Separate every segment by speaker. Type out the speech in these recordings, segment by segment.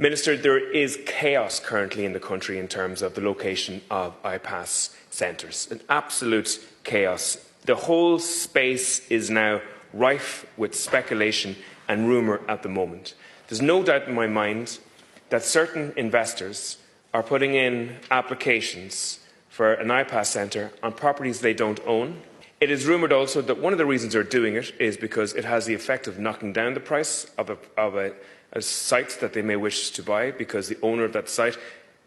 Speaker 1: Minister, there is chaos currently in the country in terms of the location of IPAS centres. An absolute chaos. The whole space is now rife with speculation and rumour at the moment. There's no doubt in my mind that certain investors are putting in applications for an IPAS centre on properties they don't own. It is rumoured also that one of the reasons they're doing it is because it has the effect of knocking down the price of a site that they may wish to buy, because the owner of that site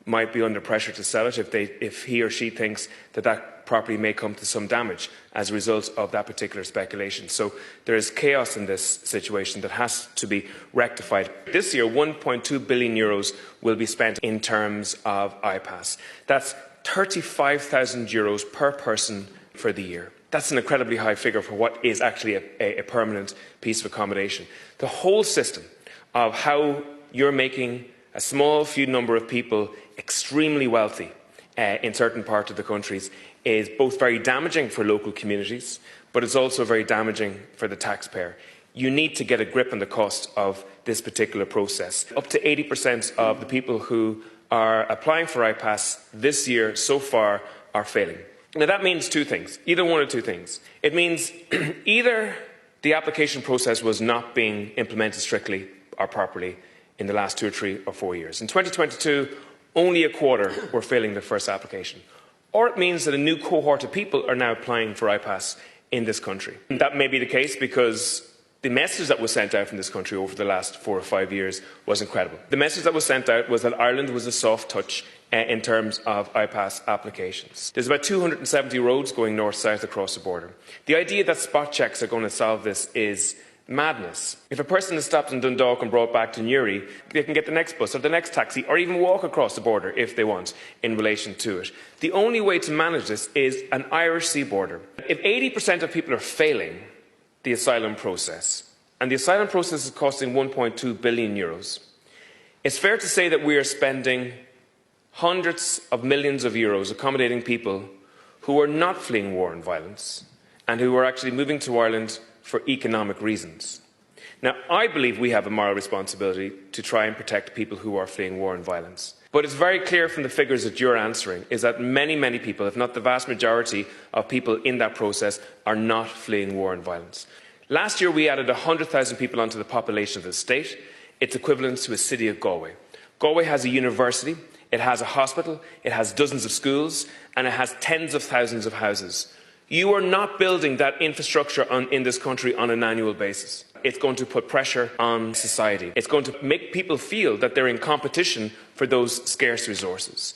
Speaker 1: might be under pressure to sell it if he or she thinks that that property may come to some damage as a result of that particular speculation. So there is chaos in this situation that has to be rectified. This year, €1.2 billion will be spent in terms of IPAS. That's €35,000 per person for the year. That's an incredibly high figure for what is actually a permanent piece of accommodation. The whole system of how you're making a small few number of people extremely wealthy in certain parts of the countries is both very damaging for local communities, but it's also very damaging for the taxpayer. You need to get a grip on the cost of this particular process. Up to 80% of the people who are applying for IPAS this year so far are failing. Now that means two things, either one or two things. It means either the application process was not being implemented strictly or properly in the last 2 or 3 or 4 years. In 2022, only a quarter were filling their first application. Or it means that a new cohort of people are now applying for IPAS in this country. And that may be the case because the message that was sent out from this country over the last 4 or 5 years was incredible. The message that was sent out was that Ireland was a soft touch in terms of IPAS applications. There's about 270 roads going north-south across the border. The idea that spot checks are going to solve this is madness. If a person is stopped in Dundalk and brought back to Newry, they can get the next bus or the next taxi or even walk across the border if they want in relation to it. The only way to manage this is an Irish sea border. If 80% of people are failing the asylum process, and the asylum process is costing €1.2 billion, it's fair to say that we are spending hundreds of millions of euros accommodating people who are not fleeing war and violence and who are actually moving to Ireland for economic reasons. Now, I believe we have a moral responsibility to try and protect people who are fleeing war and violence. But it's very clear from the figures that you're answering is that many, many people, if not the vast majority of people in that process, are not fleeing war and violence. Last year, we added 100,000 people onto the population of the state. It's equivalent to a city of Galway. Galway has a university, it has a hospital, it has dozens of schools, and it has tens of thousands of houses. You are not building that infrastructure in this country on an annual basis. It's going to put pressure on society. It's going to make people feel that they're in competition for those scarce resources.